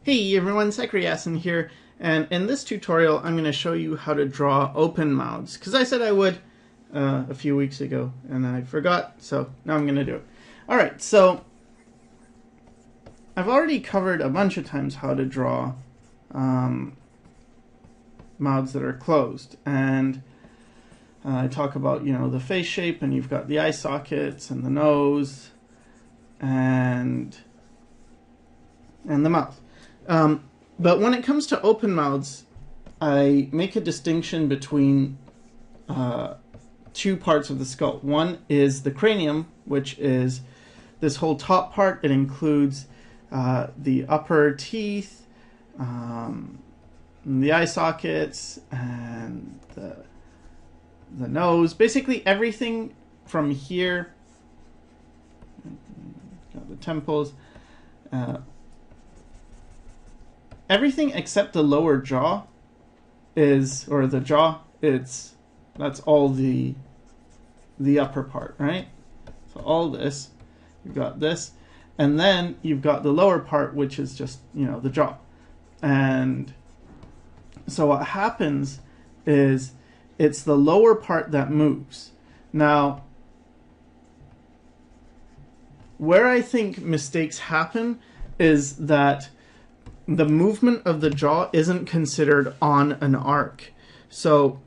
Hey everyone, Sycra here, and in this tutorial I'm going to show you how to draw open mouths, because I said I would a few weeks ago and I forgot, so now I'm going to do it. Alright, so I've already covered a bunch of times how to draw mouths that are closed, and I talk about, the face shape, and you've got the eye sockets and the nose and the mouth. But when it comes to open mouths, I make a distinction between two parts of the skull. One is the cranium, which is this whole top part. It includes the upper teeth, the eye sockets, and the nose. Basically everything from here, got the temples, everything except the lower jaw that's all the upper part, right? So all this, you've got this, and then you've got the lower part, which is just, the jaw. And so what happens is it's the lower part that moves. Now, where I think mistakes happen is that the movement of the jaw isn't considered on an arc. So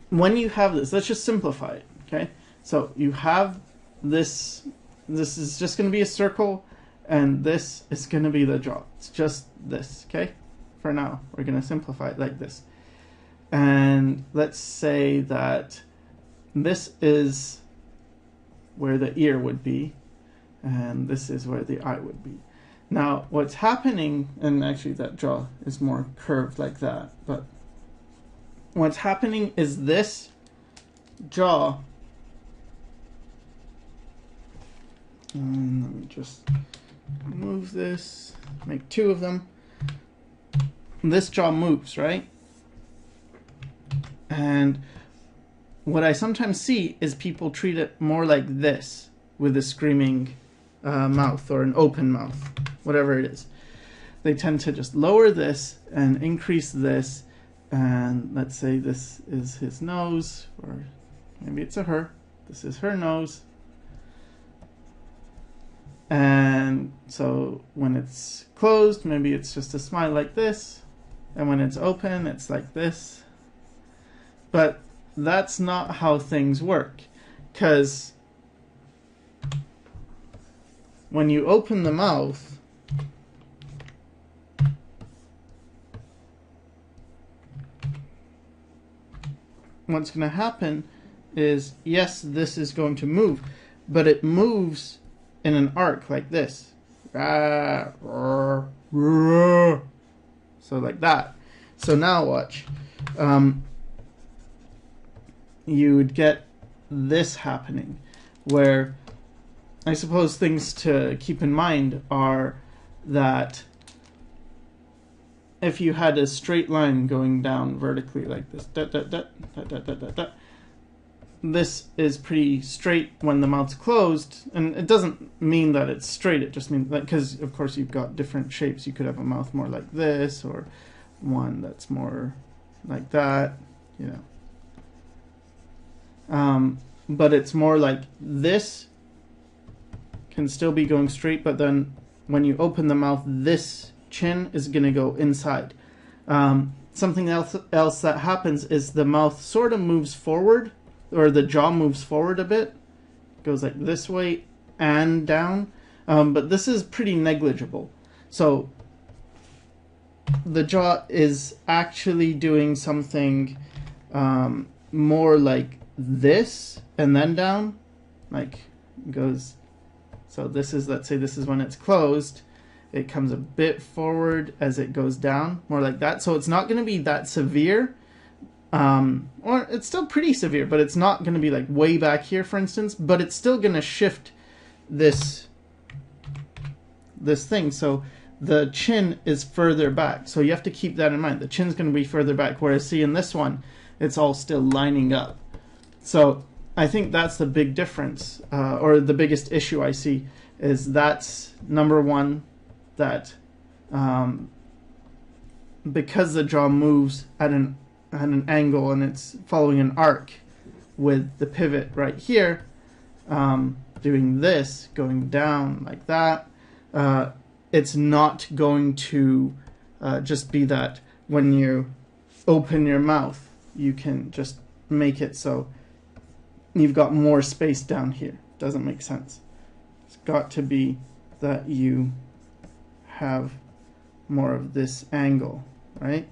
when you have this, let's just simplify it, okay? So you have this is just going to be a circle, and this is going to be the jaw. It's just this, okay? For now, we're going to simplify it like this. And let's say that this is where the ear would be, and this is where the eye would be. Now, what's happening, and actually that jaw is more curved like that, but what's happening is this jaw, and let me just move this, make two of them. This jaw moves, right? And what I sometimes see is people treat it more like this, with a screaming mouth or an open mouth, whatever it is. They tend to just lower this and increase this, and let's say this is his nose, or maybe it's a her. This is her nose. And so when it's closed, maybe it's just a smile like this, and when it's open, it's like this. But that's not how things work, because when you open the mouth, what's going to happen is, yes, this is going to move, but it moves in an arc like this. So like that. So now watch. You would get this happening, where I suppose things to keep in mind are that if you had a straight line going down vertically like this, this is pretty straight when the mouth's closed, and it doesn't mean that it's straight, it just means that, because of course you've got different shapes. You could have a mouth more like this, or one that's more like that, but it's more like this can still be going straight, but then when you open the mouth, this chin is going to go inside. Something else that happens is the mouth sort of moves forward, or the jaw moves forward a bit. It goes like this way and down, but this is pretty negligible. So the jaw is actually doing something more like this and then down, like it goes. So this is, let's say this is when it's closed, it comes a bit forward as it goes down, more like that. So it's not going to be that severe, or it's still pretty severe, but it's not going to be like way back here, for instance, but it's still going to shift this thing. So the chin is further back. So you have to keep that in mind. The chin's going to be further back, whereas see in this one, it's all still lining up. So I think that's the big difference, or the biggest issue I see, is that's number one, that because the jaw moves at an angle and it's following an arc with the pivot right here, doing this, going down like that, it's not going to just be that when you open your mouth, you can just make it so you've got more space down here. Doesn't make sense. It's got to be that you have more of this angle, right?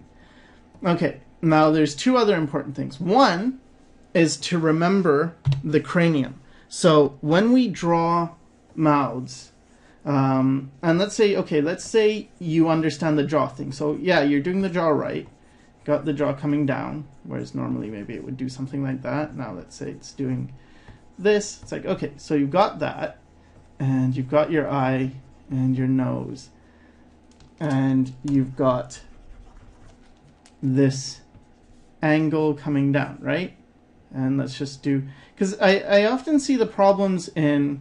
Okay, now there's two other important things. One is to remember the cranium. So when we draw mouths, and let's say you understand the jaw thing. So yeah, you're doing the jaw right. Got the jaw coming down, whereas normally maybe it would do something like that. Now let's say it's doing this. It's like, okay, so you've got that, and you've got your eye and your nose, and you've got this angle coming down, right? And let's just do, because I often see the problems in,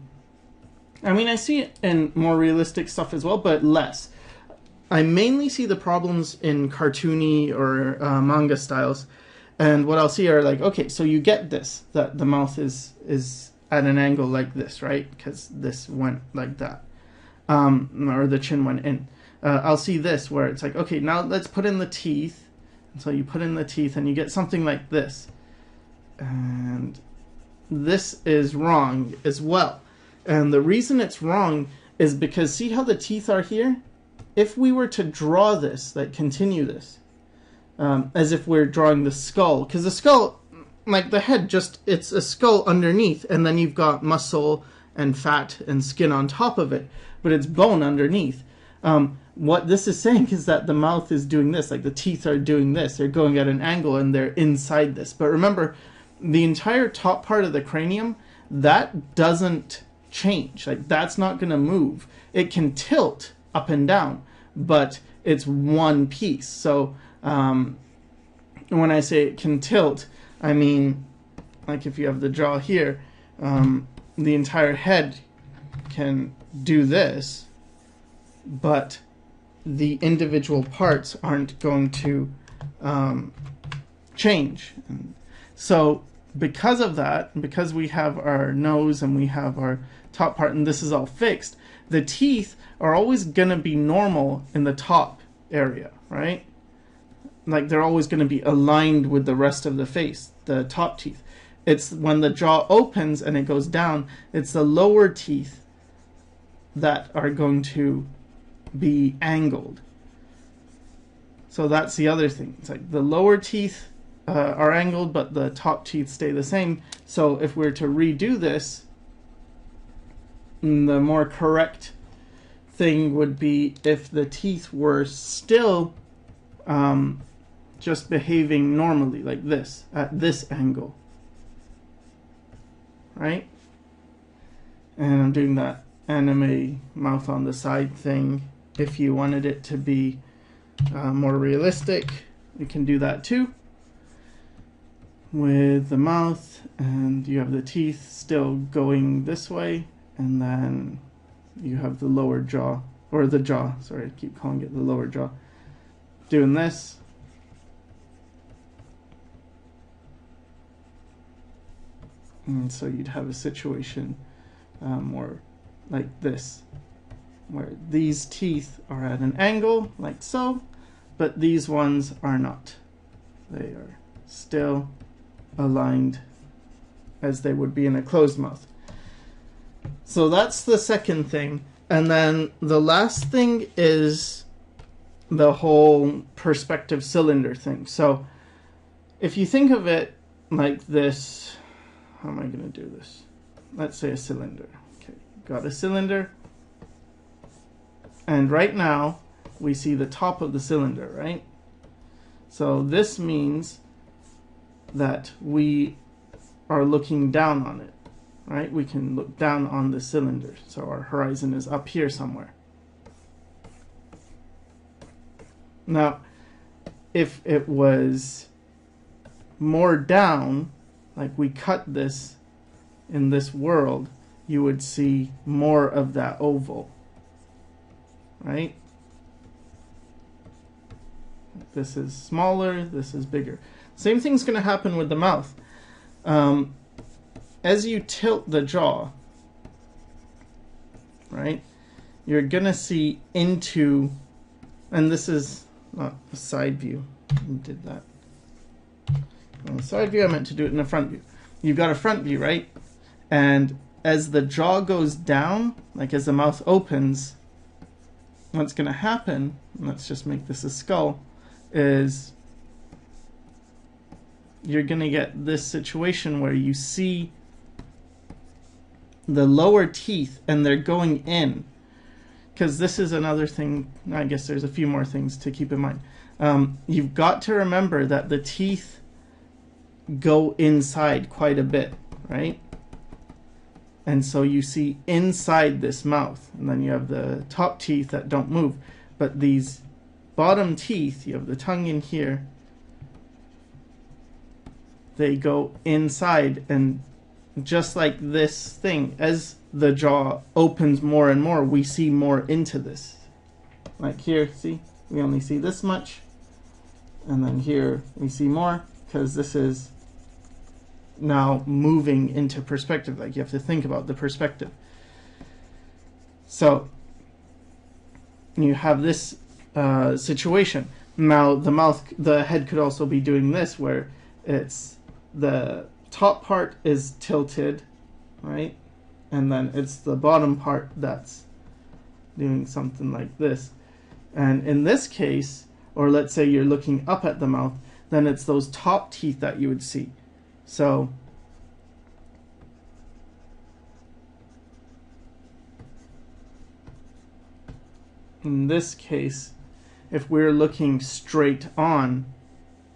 I mean, I see it in more realistic stuff as well, but less. I mainly see the problems in cartoony or manga styles, and what I'll see are like, okay, so you get this, that the mouth is at an angle like this, right? Because this went like that, or the chin went in. I'll see this where it's like, okay, now let's put in the teeth. And so you put in the teeth and you get something like this. And this is wrong as well. And the reason it's wrong is because see how the teeth are here? If we were to draw this, like continue this, as if we're drawing the skull, because the skull, like the head, just, it's a skull underneath, and then you've got muscle and fat and skin on top of it, but it's bone underneath. What this is saying is that the mouth is doing this, like the teeth are doing this, they're going at an angle and they're inside this. But remember, the entire top part of the cranium, that doesn't change, like that's not going to move. It can tilt up and down, but it's one piece. So when I say it can tilt, I mean, like if you have the jaw here, the entire head can do this, but the individual parts aren't going to change. So because of that, because we have our nose and we have our top part and this is all fixed, the teeth are always going to be normal in the top area, right? Like they're always going to be aligned with the rest of the face, the top teeth. It's when the jaw opens and it goes down, it's the lower teeth that are going to be angled. So that's the other thing. It's like the lower teeth are angled, but the top teeth stay the same. So if we're to redo this, the more correct thing would be if the teeth were still just behaving normally like this, at this angle, right? And I'm doing that anime mouth on the side thing. If you wanted it to be more realistic, you can do that too with the mouth, and you have the teeth still going this way, and then you have the lower jaw, or the jaw, sorry, I keep calling it the lower jaw, doing this. And so you'd have a situation more like this, where these teeth are at an angle, like so, but these ones are not. They are still aligned as they would be in a closed mouth. So that's the second thing. And then the last thing is the whole perspective cylinder thing. So if you think of it like this, how am I going to do this? Let's say a cylinder. Okay, got a cylinder. And right now we see the top of the cylinder, right? So this means that we are looking down on it, right? We can look down on the cylinder. So our horizon is up here somewhere. Now, if it was more down, like we cut this in this world, you would see more of that oval, right? This is smaller, this is bigger. Same thing's going to happen with the mouth. As you tilt the jaw, right, you're going to see into, and this is not a side view. I did that. On the side view, I meant to do it in the front view. You've got a front view, right? And as the jaw goes down, like as the mouth opens, what's going to happen, let's just make this a skull, is you're going to get this situation where you see the lower teeth and they're going in. Because this is another thing, I guess there's a few more things to keep in mind. You've got to remember that the teeth go inside quite a bit, right? And so you see inside this mouth, and then you have the top teeth that don't move. But these bottom teeth, you have the tongue in here, they go inside, and just like this thing, as the jaw opens more and more, we see more into this. Like here, see, we only see this much, and then here we see more, because this is now moving into perspective. Like you have to think about the perspective. So you have this situation. Now the head could also be doing this, where it's the top part is tilted, right? And then it's the bottom part that's doing something like this. And in this case, or let's say you're looking up at the mouth, then it's those top teeth that you would see. So in this case, if we're looking straight on,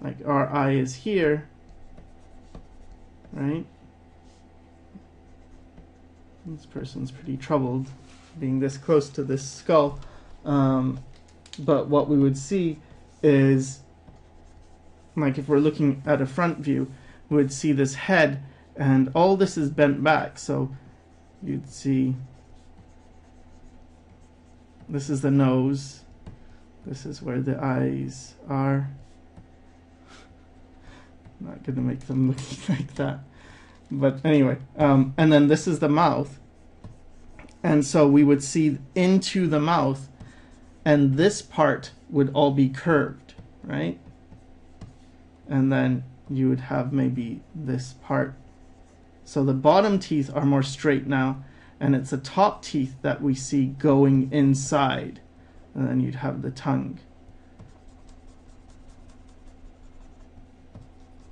like our eye is here, right? This person's pretty troubled being this close to this skull. But what we would see is, like if we're looking at a front view, we would see this head, and all this is bent back. So you'd see, this is the nose, this is where the eyes are. Not going to make them look like that. But anyway, and then this is the mouth. And so we would see into the mouth, and this part would all be curved, right? And then you would have maybe this part. So the bottom teeth are more straight now, and it's the top teeth that we see going inside. And then you'd have the tongue.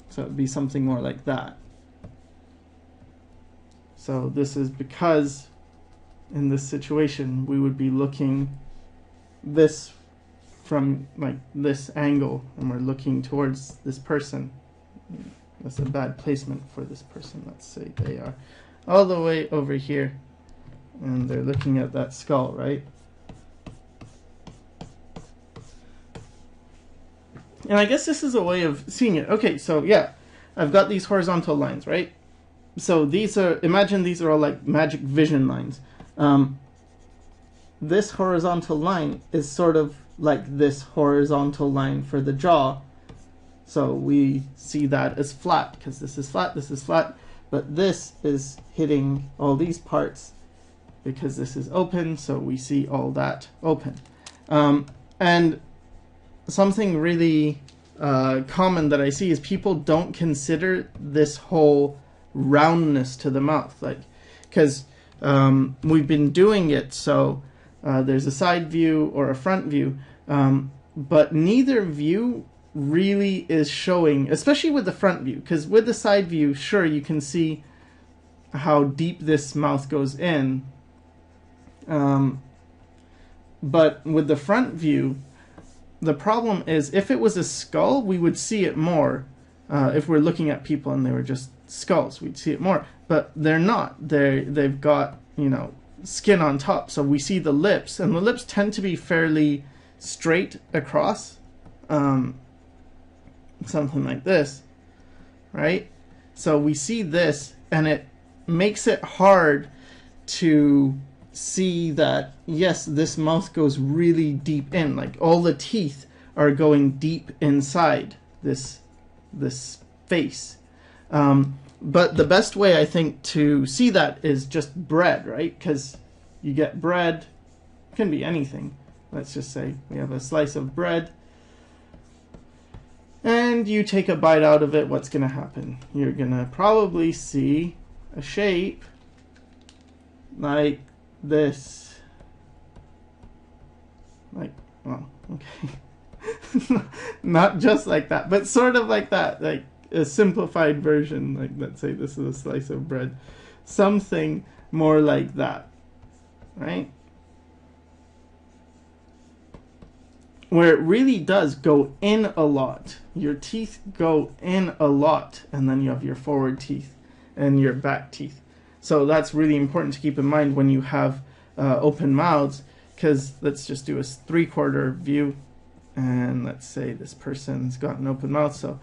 So it would be something more like that. So this is because in this situation we would be looking this from like this angle, and we're looking towards this person. That's a bad placement for this person. Let's say they are all the way over here and they're looking at that skull, right? And I guess this is a way of seeing it. Okay, so yeah, I've got these horizontal lines, right? So these are, imagine these are all like magic vision lines. This horizontal line is sort of like this horizontal line for the jaw. So we see that as flat, because this is flat, but this is hitting all these parts because this is open, so we see all that open. And something really common that I see is people don't consider this whole roundness to the mouth, like, because we've been doing it so there's a side view or a front view, but neither view really is showing, especially with the front view, because with the side view, sure, you can see how deep this mouth goes in, but with the front view, the problem is if it was a skull, we would see it more. If we're looking at people and they were just skulls, we'd see it more, but they're not. They've got, you know, skin on top, so we see the lips, and the lips tend to be fairly straight across, something like this, right? So we see this, and it makes it hard to see that, yes, this mouth goes really deep in, like all the teeth are going deep inside this face. But the best way I think to see that is just bread, right? Because you get bread, it can be anything. Let's just say we have a slice of bread, and you take a bite out of it. What's going to happen? You're going to probably see a shape like this. Like, well, okay. Not just like that, but sort of like that, like a simplified version. Like, let's say this is a slice of bread. Something more like that, right? Where it really does go in a lot. Your teeth go in a lot, and then you have your forward teeth and your back teeth. So that's really important to keep in mind when you have open mouths, because let's just do a 3/4 view, and let's say this person's got an open mouth. So,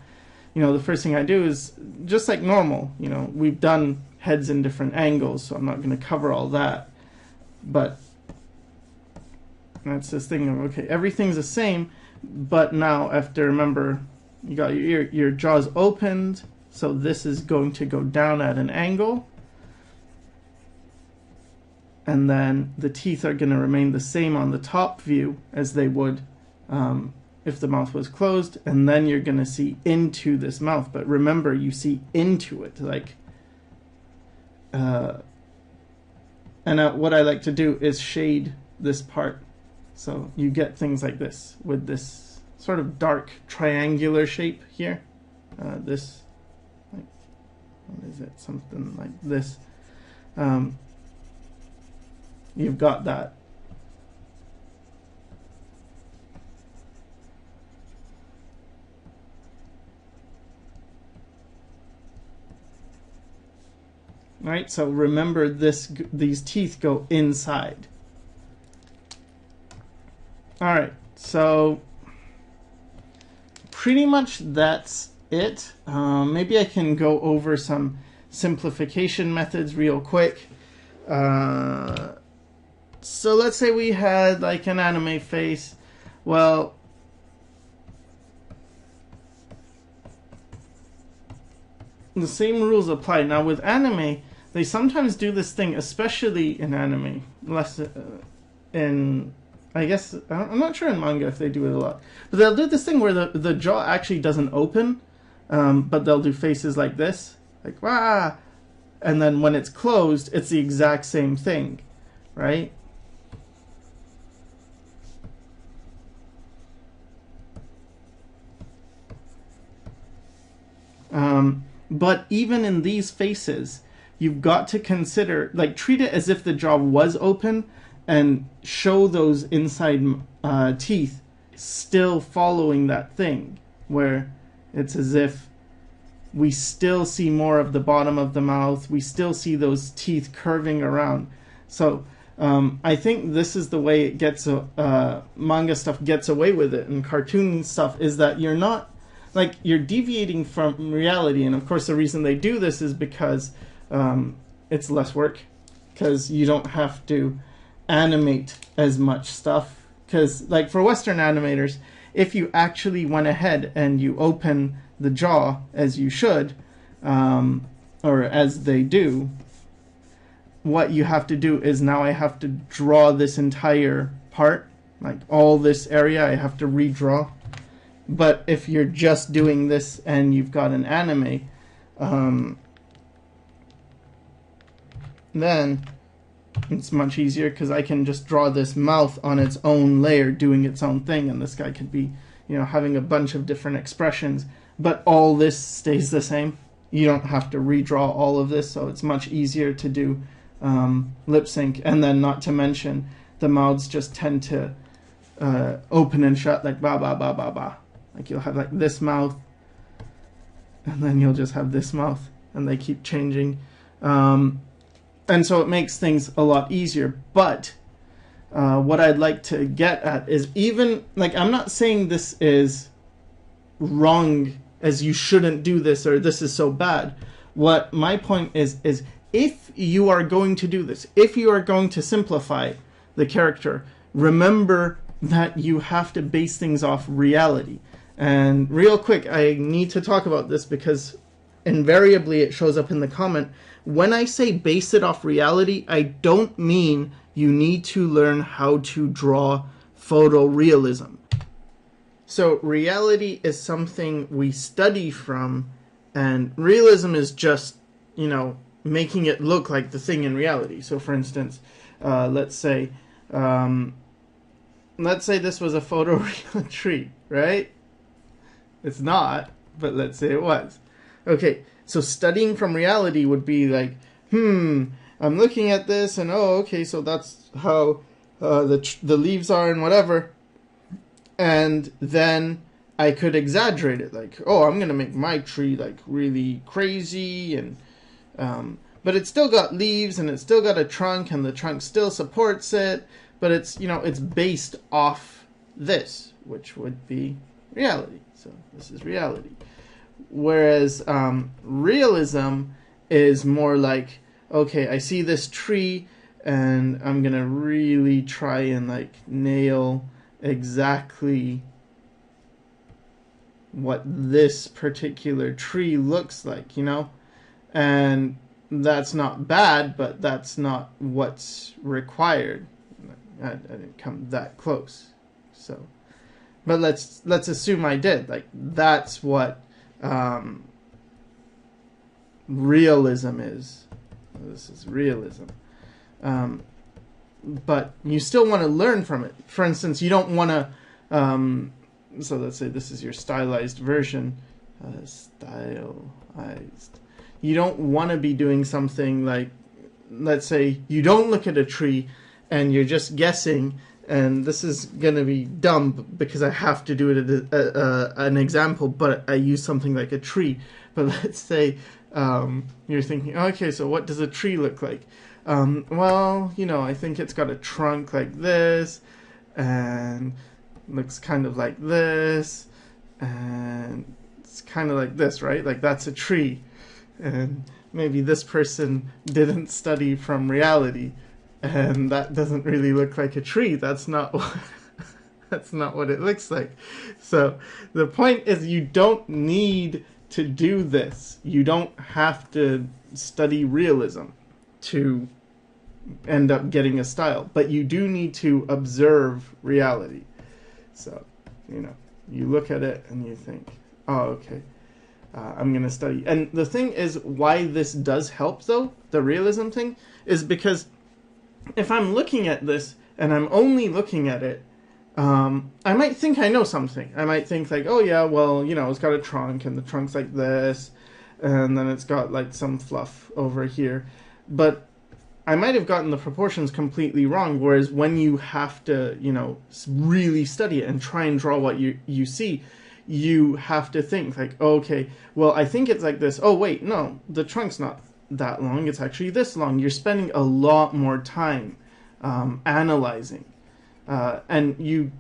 you know, the first thing I do is just like normal. You know, we've done heads in different angles, so I'm not going to cover all that. But that's this thing of, okay, everything's the same, but now I have to remember you got your jaw's opened, so this is going to go down at an angle, and then the teeth are going to remain the same on the top view as they would if the mouth was closed, and then you're going to see into this mouth. But remember, you see into it, like and what I like to do is shade this part. So you get things like this with this sort of dark triangular shape here. This, like, what is it? Something like this. You've got that. Right, so remember this, these teeth go inside. Alright, so pretty much that's it. Maybe I can go over some simplification methods real quick. So let's say we had like an anime face. Well, the same rules apply. Now with anime, they sometimes do this thing, especially in anime, less in, I guess, I'm not sure in manga if they do it a lot, but they'll do this thing where the jaw actually doesn't open, but they'll do faces like this, like wah, and then when it's closed, it's the exact same thing, right? But even in these faces, you've got to consider, like, treat it as if the jaw was open and show those inside teeth still following that thing, where it's as if we still see more of the bottom of the mouth, we still see those teeth curving around. So I think this is the way it gets, manga stuff gets away with it, and cartoon stuff, is that you're not, like, you're deviating from reality. And of course the reason they do this is because it's less work, because you don't have to animate as much stuff. Because, like, for Western animators, if you actually went ahead and you open the jaw as you should, or as they do, what you have to do is now I have to draw this entire part, like all this area I have to redraw. But if you're just doing this and you've got an anime, then it's much easier, because I can just draw this mouth on its own layer doing its own thing, and this guy could be, you know, having a bunch of different expressions, but all this stays the same. You don't have to redraw all of this, so it's much easier to do lip sync. And then, not to mention, the mouths just tend to open and shut like ba ba ba ba ba. Like, you'll have like this mouth, and then you'll just have this mouth, and they keep changing. And so it makes things a lot easier. But what I'd like to get at is, even, like, I'm not saying this is wrong, as you shouldn't do this, or this is so bad. What my point is if you are going to do this, if you are going to simplify the character, remember that you have to base things off reality. And real quick, I need to talk about this because invariably it shows up in the comment. When I say base it off reality, I don't mean you need to learn how to draw photorealism. So reality is something we study from, and realism is just, you know, making it look like the thing in reality. So for instance, let's say this was a photoreal tree, right? It's not, but let's say it was. Okay, so studying from reality would be like, I'm looking at this and oh, okay, so that's how the leaves are and whatever. And then I could exaggerate it, like, oh, I'm gonna make my tree like really crazy, and but it's still got leaves and it's still got a trunk and the trunk still supports it, but it's, you know, it's based off this, which would be reality. So this is reality. Whereas realism is more like, okay, I see this tree and I'm gonna really try and like nail exactly what this particular tree looks like, you know? And that's not bad, but that's not what's required. I didn't come that close. So, but let's assume I did. Like, that's what realism is. This is realism. But you still want to learn from it. For instance, you don't want to, so let's say this is your stylized version. Stylized. You don't want to be doing something like, let's say you don't look at a tree and you're just guessing, and this is going to be dumb because I have to do it as an example, but I use something like a tree. But let's say you're thinking, okay, so what does a tree look like? Well, you know, I think it's got a trunk like this, and looks kind of like this, and it's kind of like this, right? Like, that's a tree. And maybe this person didn't study from reality, and that doesn't really look like a tree. That's not what, that's not what it looks like. So the point is, you don't need to do this. You don't have to study realism to end up getting a style, but you do need to observe reality. So, you know, you look at it and you think, oh, okay, I'm going to study. And the thing is, why this does help, though, the realism thing, is because if I'm looking at this and I'm only looking at it, I might think I know something. I might think like, oh yeah, well, you know, it's got a trunk and the trunk's like this, and then it's got like some fluff over here. But I might have gotten the proportions completely wrong, whereas when you have to, you know, really study it and try and draw what you see, you have to think like, oh, okay, well, I think it's like this. Oh, wait, no, the trunk's not that long. It's actually this long. You're spending a lot more time analyzing. And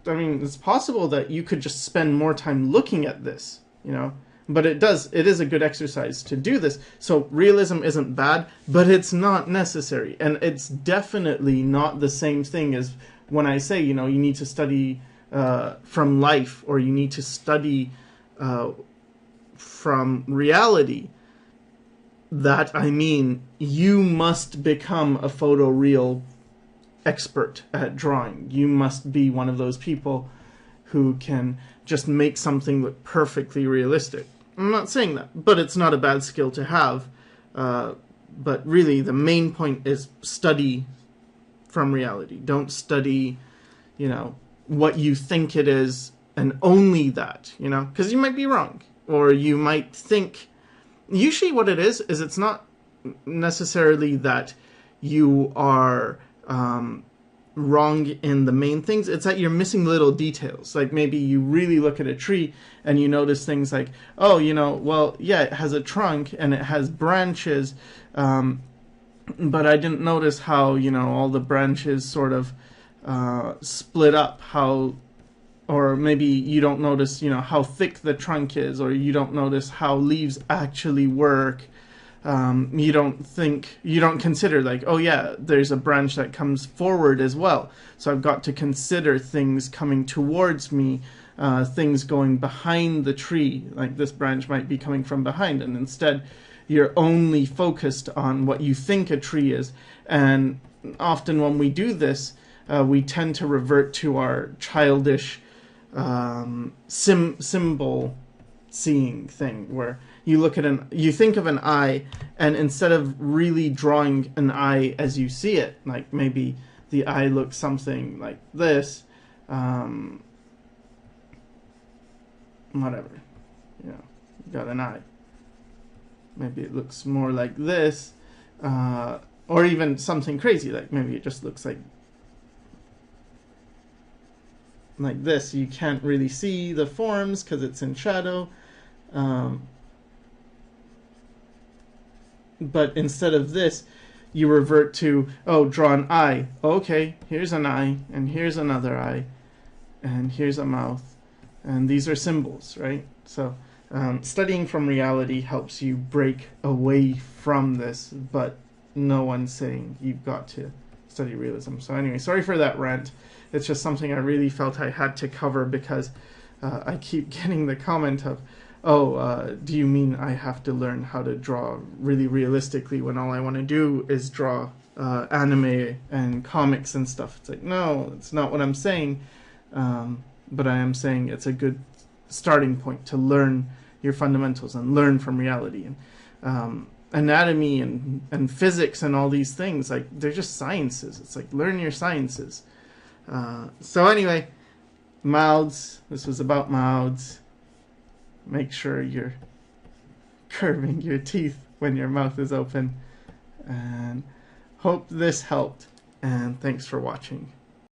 I mean, it's possible that you could just spend more time looking at this, you know, but it is a good exercise to do this. So realism isn't bad, but it's not necessary. And it's definitely not the same thing as when I say, you know, you need to study from life, or you need to study from reality. That, I mean, you must become a photoreal expert at drawing. You must be one of those people who can just make something look perfectly realistic. I'm not saying that, but it's not a bad skill to have. But really, the main point is study from reality. Don't study, you know, what you think it is, and only that, you know, because you might be wrong, or you might think. Usually, what it is it's not necessarily that you are wrong in the main things. It's that you're missing little details. Like maybe you really look at a tree and you notice things like, oh, you know, well, yeah, it has a trunk and it has branches, but I didn't notice how, you know, all the branches sort of split up, how, or maybe you don't notice, you know, how thick the trunk is, or you don't notice how leaves actually work. You don't consider like, oh yeah, there's a branch that comes forward as well. So I've got to consider things coming towards me, things going behind the tree, like this branch might be coming from behind, and instead you're only focused on what you think a tree is. And often when we do this, we tend to revert to our childish symbol seeing thing, where you think of an eye, and instead of really drawing an eye as you see it, like maybe the eye looks something like this, whatever, you got an eye. Maybe it looks more like this, or even something crazy, like maybe it just looks like this. You can't really see the forms because it's in shadow. But instead of this, you revert to, oh, draw an eye. Okay, here's an eye, and here's another eye, and here's a mouth, and these are symbols, right? So studying from reality helps you break away from this, but no one's saying you've got to study realism. So anyway, sorry for that rant. It's just something I really felt I had to cover, because I keep getting the comment of, oh, do you mean I have to learn how to draw really realistically when all I want to do is draw anime and comics and stuff? It's like, no, it's not what I'm saying. But I am saying it's a good starting point to learn your fundamentals and learn from reality. And anatomy and physics and all these things, like, they're just sciences. It's like, learn your sciences. So anyway, mouths. This was about mouths. Make sure you're curving your teeth when your mouth is open. And hope this helped. And thanks for watching.